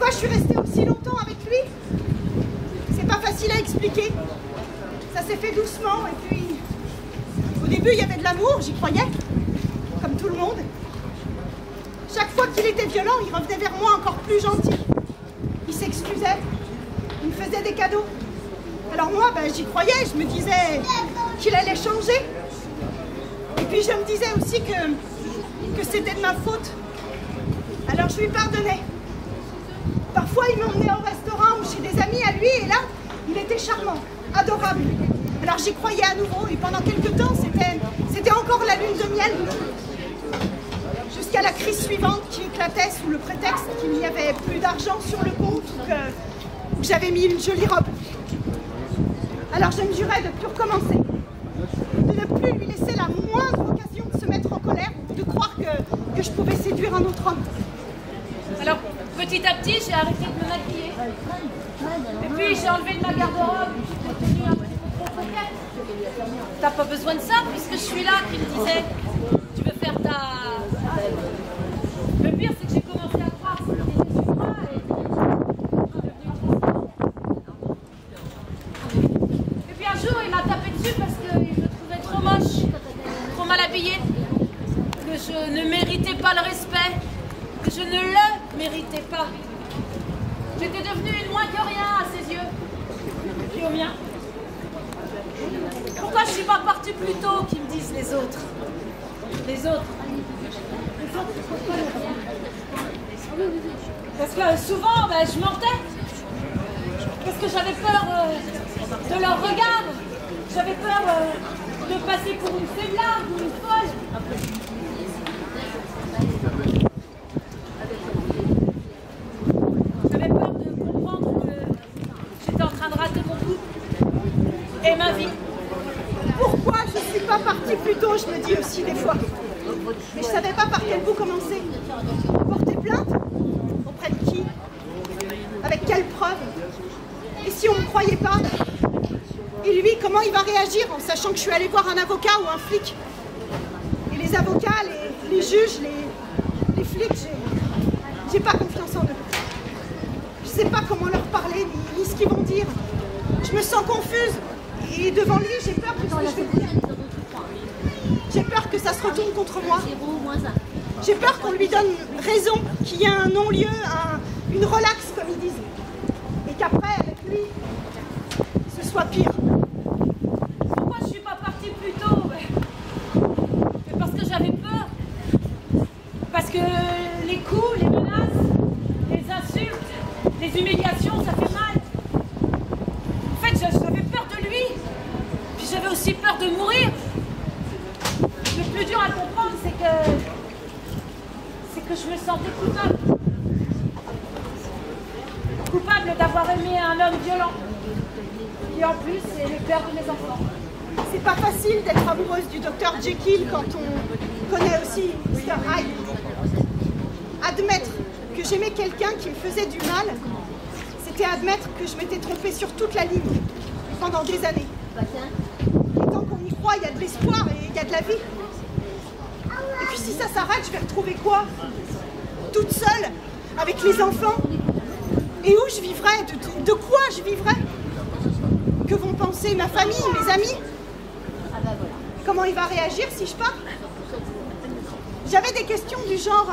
Pourquoi je suis restée aussi longtemps avec lui? C'est pas facile à expliquer. Ça s'est fait doucement et puis au début il y avait de l'amour, j'y croyais, comme tout le monde. Chaque fois qu'il était violent, il revenait vers moi encore plus gentil. Il s'excusait, il me faisait des cadeaux. Alors moi, j'y croyais, je me disais qu'il allait changer. Et puis je me disais aussi que c'était de ma faute. Alors je lui pardonnais. Parfois il m'emmenait au restaurant ou chez des amis à lui et là, il était charmant, adorable. Alors j'y croyais à nouveau et pendant quelques temps, c'était encore la lune de miel. Jusqu'à la crise suivante qui éclatait sous le prétexte qu'il n'y avait plus d'argent sur le compte ou que j'avais mis une jolie robe. Alors je me jurais de ne plus recommencer, de ne plus lui laisser la moindre occasion de se mettre en colère ou de croire que je pouvais séduire un autre homme. Alors petit à petit, j'ai arrêté de me maquiller. Et puis j'ai enlevé de ma garde-robe, j'ai tenu un petit peu trop coquette. T'as pas besoin de ça puisque je suis là, qui me disait tu veux faire ta... Le pire c'est que j'ai commencé à croire que c'était des moi et puis un jour il m'a tapé dessus parce qu'il me trouvait trop moche, trop mal habillée, que je ne méritais pas le respect, que je ne le méritais pas. J'étais devenue une moins que rien à ses yeux et aux miens. Pourquoi je ne suis pas partie plus tôt, qu'ils me disent les autres? Les autres. Parce que souvent, je mentais. Parce que j'avais peur de leur regard. J'avais peur de passer pour une faiblarde ou une folle. J'avais peur de comprendre que j'étais en train de rater mon couple et ma vie. Pourquoi je ne suis pas partie plus tôt, je me dis aussi des fois. Mais je ne savais pas par quel bout commencer. Porter plainte? Auprès de qui? Avec quelle preuve? Et si on ne me croyait pas? Et lui, comment il va réagir en sachant que je suis allée voir un avocat ou un flic? Et les avocats, les juges, les flics, j'ai pas confiance en eux. Je ne sais pas comment leur parler, ni ce qu'ils vont dire. Je me sens confuse. Et devant lui, j'ai peur que je vais dire. J'ai peur que ça se retourne contre moi. J'ai peur qu'on lui donne raison, qu'il y ait un non-lieu, une relaxe, comme ils disent. Et qu'après, avec lui, ce soit pire. Pourquoi je ne suis pas partie plus tôt? Mais parce que j'avais peur. Parce que les coups, les menaces, les insultes, les humiliations, ça fait mal. En fait, j'avais peur de lui. Puis j'avais aussi peur de mourir. Le plus dur à comprendre, c'est que je me sentais coupable. Coupable d'avoir aimé un homme violent. Qui en plus est le père de mes enfants. C'est pas facile d'être amoureuse du docteur Jekyll quand on connaît aussi Mr. Hyde. Admettre que j'aimais quelqu'un qui me faisait du mal, c'était admettre que je m'étais trompée sur toute la ligne pendant des années. Et tant qu'on y croit, il y a de l'espoir et il y a de la vie. Et puis si ça s'arrête, je vais retrouver quoi? Toute seule, avec les enfants? Et où je vivrai? De quoi je vivrai? Que vont penser ma famille, mes amis? Comment il va réagir si je pars? J'avais des questions du genre,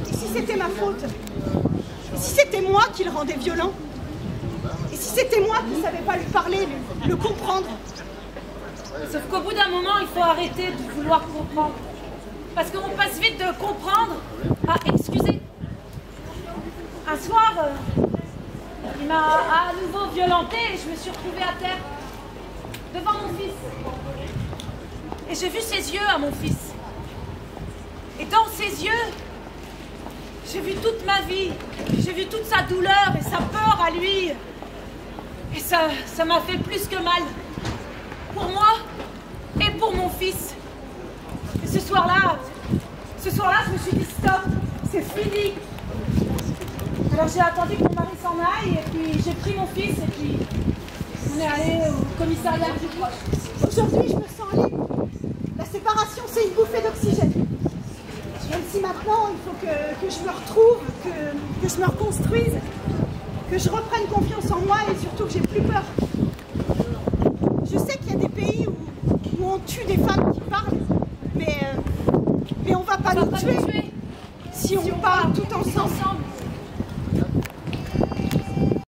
et si c'était ma faute? Et si c'était moi qui le rendais violent? Et si c'était moi qui ne savais pas lui parler, le comprendre? Sauf qu'au bout d'un moment, il faut arrêter de vouloir comprendre. Parce qu'on passe vite de comprendre à excuser. Un soir, il m'a à nouveau violentée et je me suis retrouvée à terre, devant mon fils. Et j'ai vu ses yeux à mon fils. Et dans ses yeux, j'ai vu toute ma vie. J'ai vu toute sa douleur et sa peur à lui. Et ça m'a fait plus que mal. Pour moi et pour mon fils. Et ce soir-là, je me suis dit stop, c'est fini. Alors j'ai attendu que mon mari s'en aille et puis j'ai pris mon fils et puis on est allé au commissariat du proche. Aujourd'hui, je me sens libre. La séparation, c'est une bouffée d'oxygène. Même si maintenant il faut que je me retrouve, que je me reconstruise, que je reprenne confiance en moi et surtout que j'ai plus peur. Je sais qu'il y a des pays où on tue des femmes qui parlent, mais on va pas nous tuer si on parle tout ensemble.